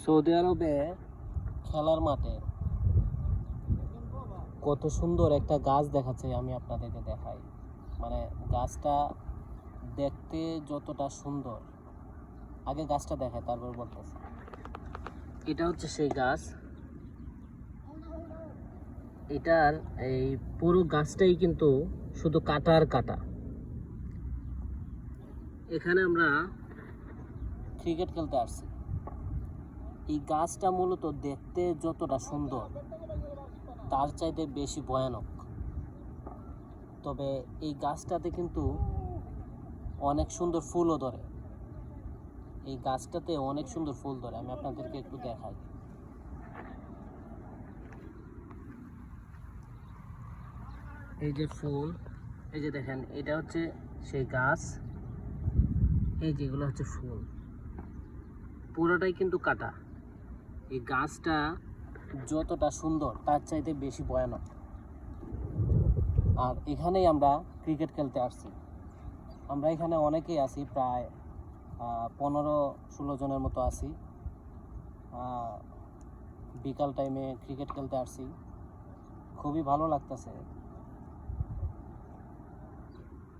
Saudi আরবে খেলার মাঠে কত সুন্দর একটা গাছ দেখাচ্ছে, আমি আপনাদেরকে দেখাই। মানে গাছটা দেখতে যতটা সুন্দর, আগে গাছটা দেখায় তারপর বলতেছে। এটা হচ্ছে সেই গাছ। এটার এই পুরো গাছটাই কিন্তু শুধু কাটা আর কাটা। এখানে আমরা ক্রিকেট খেলতে আসছি। এই গাছটা মূলত দেখতে যতটা সুন্দর তার চাইতে বেশি ভয়ানক। তবে এই গাছটাতে কিন্তু অনেক সুন্দর ফুলও ধরে। এই গাছটাতে অনেক সুন্দর ফুল ধরে, আমি আপনাদেরকে একটু দেখাই। এই যে ফুল, এই যে দেখেন, এটা হচ্ছে সেই গাছ। এই যেগুলো হচ্ছে ফুল, পুরোটাই কিন্তু কাটা। এই গাছটা যতটা সুন্দর তার চাইতে বেশি ভয়ানক। আর এখানেই আমরা ক্রিকেট খেলতে আসছি। আমরা এখানে অনেকেই আছি, প্রায় 15-16 জনের মতো আছি। বিকাল টাইমে ক্রিকেট খেলতে আসছি, খুবই ভালো লাগতেছে।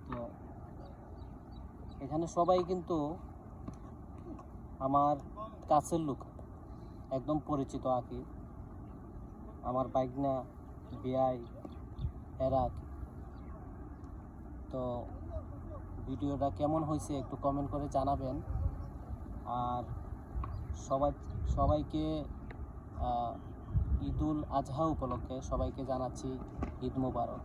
তো এখানে সবাই কিন্তু আমার কাছের লোক, একদম পরিচিত আর কি। আমার বাইকনা বিআই এরা। তো ভিডিওটা কেমন হয়েছে একটু কমেন্ট করে জানাবেন। আর সবাইকে ঈদুল আজহা উপলক্ষে সবাইকে জানাচ্ছি ঈদ মোবারক।